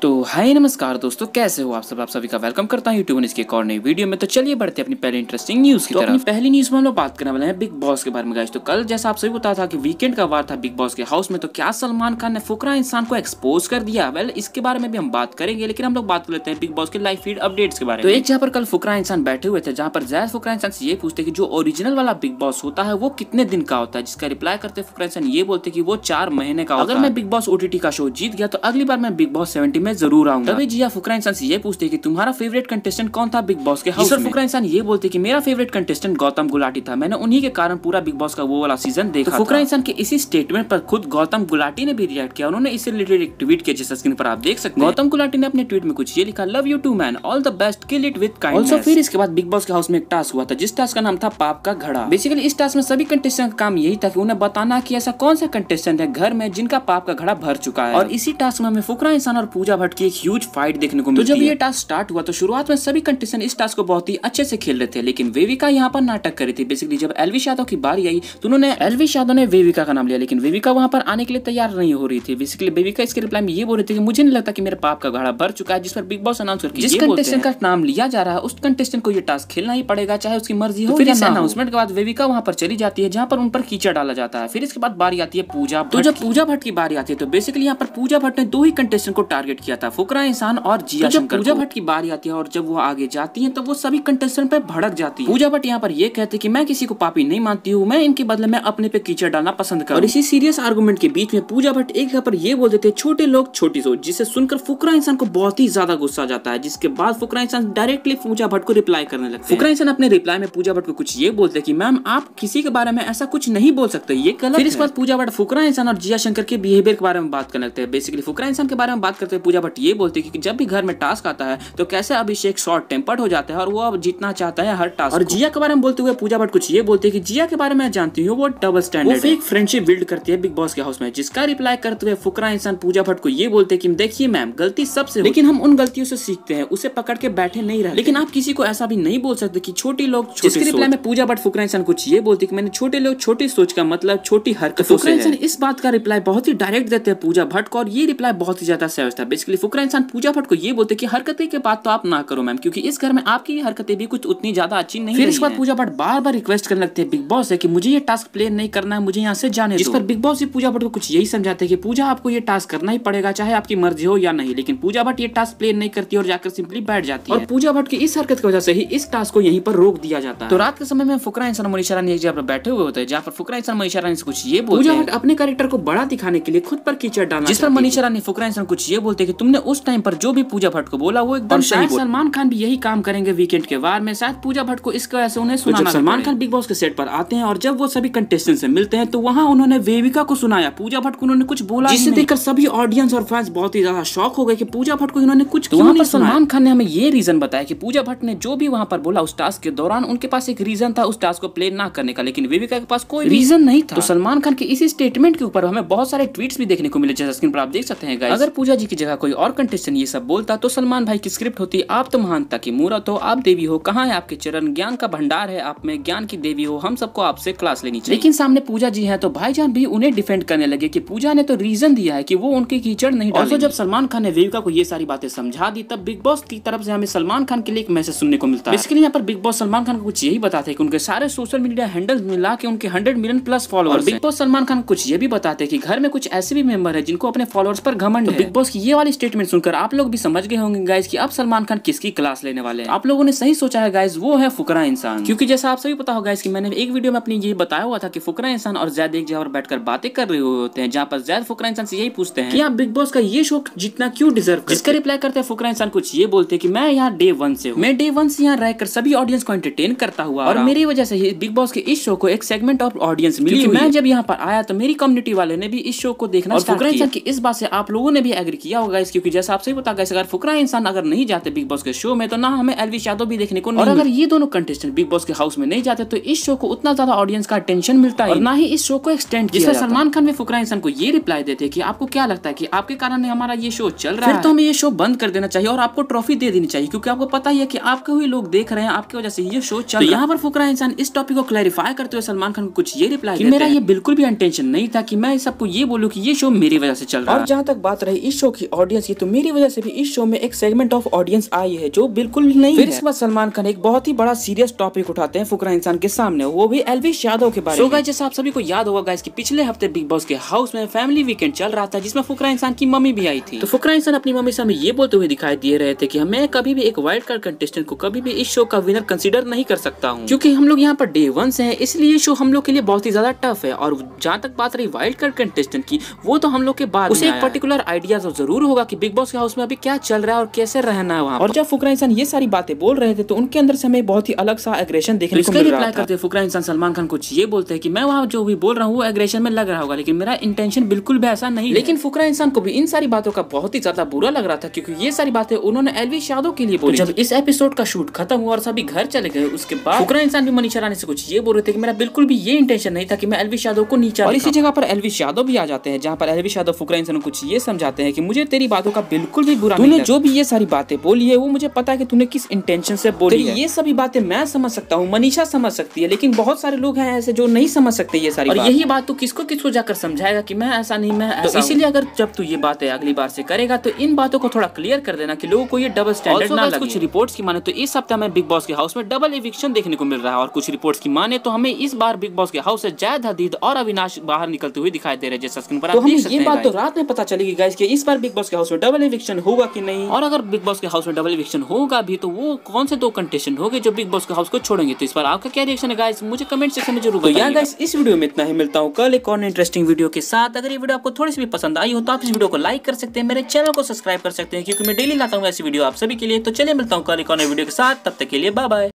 तो हाय नमस्कार दोस्तों, कैसे हो आप सब। आप सभी का वेलकम करता हूं यूट्यूब इसके एक और नई वीडियो में। तो चलिए बढ़ते हैं अपनी पहले इंटरेस्टिंग न्यूज की तरफ। अपनी पहली न्यूज में हम लोग बात करने वाले हैं बिग बॉस के बारे में गाइस। तो कल जैसा आप सभी पता था कि वीकेंड का वार था बिग बॉस के हाउस में, तो क्या सलमान खान ने फुकरा इंसान को एक्सपोज कर दिया? वेल, इसके बारे में भी हम बात करेंगे, लेकिन हम लोग बात कर लेते हैं बिग बॉस के लाइव फीड अपडेट्स के बारे में। तो एक जहाँ पर कल फुकरा इंसान बैठे हुए थे, जहाँ पर जैद फुकरा इंसान से ये पूछते कि जो ओरिजिनल वाला बिग बॉस होता है वो कितने दिन का होता है, जिसका रिप्लाई करते फुकरा इंसान ये बोलते कि वो 4 महीने का होता है। अगर मैं बिग बॉस ओटीटी का शो जीत गया तो अगली बार मैं बिग बॉस 70 में जरूर आऊंगा। तभी जिया फुकरा इंसान से ये पूछते कि तुम्हारा फेवरेट कंटेस्टेंट कौन था बिग बॉस के हाउस में? फुकरा इंसान ये बोलते कि मेरा फेवरेट कंटेस्टेंट गौतम गुलाटी था, मैंने उन्हीं के कारण पूरा बिग बॉस का वो वाला सीजन देखा। तो फुकरा इंसान के इसी स्टेटमेंट पर खुद गौतम गुलाटी ने भी रिएक्ट किया। उन्होंने इससे रिलेटेड एक ट्वीट किया, जिस स्क्रीन पर आप देख सकते हैं। गौतम गुलाटी ने अपने ट्वीट में कुछ ये लिखा, love you too man, all the best, kill it with kindness. Also फिर इसके बाद बिग बॉस के हाउस में एक टास्क हुआ था, जिस टास्क का नाम था पाप का घड़ा। बेसिकली इस टास्क में सभी कंटेस्टेंट का काम यही था कि उन्हें बताना कि ऐसा कौन सा कंटेस्टेंट है घर में जिनका पाप का घड़ा भर चुका है। और इसी टास्क में हमें फुकरा इंसान और पूजा भट्ट की एक ह्यूज फाइट देखने को मिली। तो जब ये टास्क स्टार्ट हुआ तो शुरुआत में सभी कंटेस्टेंट इस टास्क को बहुत ही अच्छे से खेल रहे थे, लेकिन वेविका यहाँ पर नाटक कर रही थी। बेसिकली जब एल्विश यादव की बारी आई तो उन्होंने एल्विश यादव ने वेविका का नाम लिया, लेकिन वेविका वहां पर आने के लिए तैयार नहीं हो रही थी। बेसिकली वेविका इसके रिप्लाई में ये बोल रही थी कि मुझे नहीं लगता कि मेरे पाप का घड़ा भर चुका है, जिस पर बिग बॉस अनाउंस करके जिस कंटेस्टेंट का नाम लिया जा रहा है उस कंटेस्टेंट को ये टास्क खेलना ही पड़ेगा, चाहे उसकी मर्जी हो। फिर इस अनाउंसमेंट के बाद वेविका वहां पर चली जाती है, जहां पर उन पर कीचड़ डाला जाता है। फिर इसके बाद बारी आती है पूजा भट्ट। तो जब पूजा भट्ट की बारी आती है तो बेसिकली यहाँ पर पूजा भट्ट ने 2 ही कंटेस्टेंट को टारगेट किया था, फुकरा इंसान और जिया शंकर। पूजा भट्ट की बारी आती है और जब वो आगे जाती हैं तो वो सभी कंटेस्टेंट पे भड़क जाती है। पूजा भट्ट यहाँ पर ये कहते कि मैं किसी को पापी नहीं मानती हूँ, मैं इनके बदले में अपने पे कीचड़ डालना पसंद करूँ। और इसी सीरियस आर्गुमेंट के बीच में पूजा भट्ट एक जगह पर ये बोल देते छोटे लोग छोटी सोच, जिसे सुनकर फुकरा इंसान को बहुत ही ज्यादा गुस्सा आ जाता है। जिसके बाद फुकरा इंसान डायरेक्टली पूजा भट्ट को रिप्लाई करने लगते हैं। फुकरा इंसान अपने रिप्लाई में पूजा भट्ट को कुछ ये बोलते कि मैम आप किसी के बारे में ऐसा कुछ नहीं बोल सकते, ये गलत है। फिर इस बाद पूजा भट्ट फुकरा इंसान और जिया शंकर के बिहेवियर के बारे में बात करने लगते हैं। बेसिकली फुकरा इंसान के बारे में बात करते हैं, पूजा भट्ट ये बोलते कि जब भी घर में टास्क आता है तो कैसे अभिषेक शॉर्ट टेम्पर्ड हो जाता है और वो अब जीतना चाहता है हर टास्क। और जिया के बारे में बोलते हुए पूजा भट्ट कुछ ये बोलते हैं कि जिया के बारे में जानती हूँ वो डबल स्टैंडर्ड, वो फेक फ्रेंडशिप बिल्ड करती है बिग बॉस के हाउस में। जिसका रिप्लाई करते हुए फुकरा इंसान पूजा भट्ट को ये बोलते हैं कि देखिए मैम, गलती सबसे, लेकिन हम उन गलतियों से सीखते हैं, उसे पकड़ के बैठे नहीं रहते। लेकिन आप किसी को ऐसा भी नहीं बोल सकते कि छोटी लोग छोटी सोच। जिसके रिप्लाई में पूजा भट्ट फुकरा इंसान कुछ ये बोलती कि मैंने छोटे लोग छोटी सोच का मतलब छोटी हरकतों से है। इस बात का रिप्लाई बहुत ही डायरेक्ट देते हैं पूजा भट्ट को, और ये रिप्लाई बहुत ही ज्यादा सहज था। बेसिकली फुकरा इंसान पूजा भट्ट को ये बोलते कि हरकतें के बात तो आप ना करो मैम, क्योंकि इस घर में आपकी हरकतें भी कुछ उतनी ज्यादा अच्छी नहीं। फिर इस बार पूजा भट्ट बार बार रिक्वेस्ट करने लगते हैं बिग बॉस से कि मुझे ये टास्क प्ले नहीं करना है, मुझे यहाँ से जाने दो। जिस पर बिग बॉस भी पूजा भट्ट को कुछ यही समझाते हैं कि पूजा आपको ये टास्क करना ही पड़ेगा, चाहे आपकी मर्जी हो या नहीं। लेकिन पूजा भट्ट ये टास्क प्ले नहीं करती और जाकर सिंपली बैठ जाती है। और पूजा भट्ट की इस हरकत की वजह से ही इस टास्क को यहीं पर रोक दिया जाता है। तो रात के समय में फुकरा इंसान मनीषा रानी एक जगह पर बैठे हुए होते हैं, जहाँ पर फुकरा इंसान मनीषा रानी से कुछ ये बोलते हैं, पूजा भट्ट अपने कैरेक्टर को बड़ा दिखाने के लिए खुद पर कीचड़ डालना, जिस पर मनीषा रानी फुकरा इंसान कुछ ये बोलते हैं कि तुमने उस टाइम पर जो भी पूजा भट्ट को बोला वो एकदम सही। सलमान खान भी यही काम करेंगे वीकेंड के वार में, शायद पूजा भट्ट को इसकी वजह से उन्हें सुनाना। सलमान खान बिग बॉस के सेट पर आते हैं और जब वो सभी कंटेस्टेंट से मिलते हैं तो वहाँ उन्होंने वेविका को सुनाया, पूजा भट्ट को उन्होंने कुछ बोला, जिसे देखकर सभी ऑडियंस और फैंस बहुत ही ज्यादा शॉक हो गए कि पूजा भट्ट को इन्होंने कुछ क्यों नहीं सुनाया। सलमान खान ने हमें ये रीजन बताया कि पूजा भट्ट ने जो भी वहाँ पर बोला उस टास्क के दौरान उनके पास एक रीजन था उस टास्क को प्ले ना करने का, लेकिन वेविका के पास कोई रीजन नहीं था। तो सलमान खान के इसी स्टेटमेंट के ऊपर हमें बहुत सारे ट्वीट्स भी देखने को मिले, जैसा स्क्रीन पर आप देख सकते हैं गाइस। अगर पूजा जी की जगह कोई और कंटेस्टेंट ये सब बोलता तो सलमान भाई की स्क्रिप्ट होती, आप तो महानता की मूरत हो, आप देवी हो, कहाँ है आपके चरण, ज्ञान का भंडार है आप में, ज्ञान की देवी हो, हम सबको आपसे क्लास लेनी चाहिए। लेकिन सामने पूजा जी है तो भाईजान भी उन्हें डिफेंड करने लगे कि पूजा ने तो रीजन दिया है कि वो उनके कीचड़ नहीं डालेंगे। जब सलमान खान ने वेविका को ये सारी बातें समझा दी तब बिग बॉस की तरफ से हमें सलमान खान के लिए एक मैसेज सुनने को मिलता है। बेसिकली यहाँ पर बिग बॉस सलमान खान को कुछ यही बताते हैं कि उनके सारे सोशल मीडिया हैंडल्स मिला के उनके 100 million plus followers. Big boss Salman Khan कुछ ये भी बताते हैं कि घर में कुछ ऐसे भी मेंबर है जिनको अपने फॉलोअर्स पर घमंड है। बिग बॉस की ये वाली स्टेटमेंट सुनकर आप लोग भी समझ गए होंगे गाइस कि अब सलमान खान किसकी क्लास लेने वाले हैं। आप लोगों ने सही सोचा है गाइस, वो है फुकरा इंसान। क्योंकि जैसा आप सभी पता होगा गाइस कि मैंने एक वीडियो में अपनी ये बताया हुआ था कि फुकरा इंसान और जैद एक जगह पर बैठकर बातें कर रहे होते हैं, जहाँ पर जैद फुकरा इंसान से यही पूछते हैं कि आप बिग बॉस का ये शो जितना क्यों डिजर्व करते हैं। जिसका रिप्लाई करते हैं फुकरा इंसान कुछ ये बोलते हैं कि मैं यहाँ डे 1 से हूँ, मैं डे 1 से यहाँ रहकर सभी ऑडियंस को एंटरटेन करता हुआ और मेरी वजह से ही बिग बॉस के इस शो को एक सेगमेंट ऑफ ऑडियंस मिली। मैं जब यहाँ पर आया तो मेरी कम्युनिटी वाले ने भी इस शो को देखना स्टार्ट किया। फुकरा इंसान की इस बात से आप लोगों ने भी एग्री किया होगा, क्योंकि जैसा आप सही पता है अगर फुकरा इंसान अगर नहीं जाते बिग बॉस के शो में तो ना हमें एल्विश यादव भी देखने को नहीं, और अगर ये दोनों कंटेस्टेंट बिग बॉस के हाउस में नहीं जाते तो इस शो को उतना ज्यादा ऑडियंस का अटेंशन मिलता है और ना ही इस शो को एक्सटेंड किया जाता। सलमान खान भी फुकरा इंसान को ये रिप्लाई देते कि आपको क्या लगता है कि आपके कारण हमारा ये शो चल रहा है, तो हमें ये शो बंद कर देना चाहिए और आपको ट्रॉफी दे देनी चाहिए, क्योंकि आपको पता ही है कि आपके हुए लोग देख रहे हैं, आपकी वजह से ये शो चल रहा है। यहाँ पर फुकरा इंसान इस टॉपिक को क्लैरिफाई करते हुए सलमान खान को कुछ ये रिप्लाई देते हैं, मेरा ये बिल्कुल भी इंटेंशन नहीं था कि मैं सबको ये बोलूं कि ये शो मेरी वजह से चल रहा है। और जहाँ तक बात रही इस शो की ऑडियंस ऑडियंस की, तो मेरी वजह से भी इस शो में एक सेगमेंट ऑफ ऑडियंस आई है जो बिल्कुल भी नहीं है। इसके बाद सलमान खान एक बहुत ही बड़ा सीरियस टॉपिक उठाते हैं फुकरा इंसान के सामने, वो भी एल्विश यादव के बारे में। गाइस जैसा आप सभी को याद होगा गाइस कि पिछले हफ्ते बिग बॉस के हाउस में फैमिली वीकेंड चल रहा था जिसमें फुकरा इंसान की मम्मी भी आई थी। तो फुकरा इंसान अपनी मम्मी से हमें ये बोलते हुए दिखाई दे रहे थे कि मैं कभी भी एक वाइल्ड कार्ड कंटेस्टेंट को कभी भी इस शो का विनर कंसीडर नहीं कर सकता हूँ, क्योंकि हम लोग यहाँ पर डे 1 से हैं, इसलिए ये शो हम लोग के लिए बहुत ही ज्यादा टफ है। और जहाँ तक बात रही वाइल्ड कार्ड कंटेस्टेंट की, वो तो हम लोग के बाद उसे एक पर्टिकुलर आइडिया तो जरूर होगा कि बिग बॉस के हाउस में अभी क्या चल रहा है और कैसे रहना है वहाँ। और जब फुकरा इंसान ये सारी बातें बोल रहे थे तो उनके अंदर से हमें बहुत ही अलग सा एग्रेशन देखने को मिल रहा था। फुकरा इंसान सलमान खान कुछ ये बोलते हैं कि मैं वहाँ जो भी बोल रहा हूँ वो एग्रेशन में लग रहा होगा, लेकिन मेरा इंटेंशन बिल्कुल भी ऐसा नहीं। लेकिन फुकरा इंसान को भी इन सारी बातों का बहुत ही ज्यादा बुरा लग रहा था, क्योंकि ये सारी बातें उन्होंने एल्विश यादव के लिए बोली। जब इस एपिसोड का शूट खत्म हुआ और सभी घर चले गए, उसके बाद फुकरा इंसान भी मनीषा रानी से कुछ ये बोल रहे थे कि मेरा बिल्कुल भी ये इंटेंशन नहीं था कि मैं एल्विश यादव को नीचा। और इसी जगह पर एल्विश यादव भी आ जाते हैं, जहाँ पर एल्विश यादव फुकरा इंसान को कुछ ये समझाते हैं कि मुझे तेरी बातों का बिल्कुल भी बुरा नहीं लगा। जो भी ये सारी बातें बोली है वो मुझे पता है कि तूने किस इंटेंशन से बोली है। ये सभी बातें मैं समझ सकता हूँ, मनीषा समझ सकती है, लेकिन बहुत सारे लोग हैं ऐसे जो नहीं समझ सकते ये सारी। और यही बात तू किसको किसको जाकर समझाएगा कि मैं ऐसा नहीं, मैं ऐसा। इसीलिए अगर जब तू ये बातें अगली बार से करेगा तो इन बातों को थोड़ा क्लियर कर देना कि लोगों को ये डबल स्टैंडर्ड ना लगे। कुछ रिपोर्ट्स की माने तो इस हफ्ते हमें बिग बॉस के हाउस में डबल एविक्शन देखने को मिल रहा है, और कुछ रिपोर्ट्स की माने तो हमें इस बार बिग बॉस के हाउस से जायद हदीद और अविनाश बाहर निकलते हुए दिखाई दे रहे हैं, जैसा स्क्रीन पर आप देख सकते हैं। ये बात तो रात में पता चलेगी गाइस कि इस बार बिग बॉस के हाउस में डबल एविक्शन होगा कि नहीं, और अगर बिग बॉस के हाउस में डबल एविक्शन होगा भी तो वो कौन से 2 कंटेस्टेंट होंगे जो बिग बॉस के हाउस को छोड़ेंगे। तो इस पर आपका क्या रिएक्शन है गाइस, मुझे कमेंट सेक्शन में जरूर बताइए। यार गाइस इस वीडियो में इतना ही, मिलता हूँ कल एक और इंटरेस्टिंग वीडियो के साथ। अगर ये वीडियो आपको थोड़ी सी भी पसंद आई हो तो आप इस वीडियो को लाइक कर सकते हैं, मेरे चैनल को सब्सक्राइब कर सकते हैं, क्योंकि मैं डेली लाता हूँ ऐसी वीडियो आप सभी के लिए। तो चलिए मिलता हूँ कल एक और वीडियो के साथ, तब तक के लिए बाय बाय।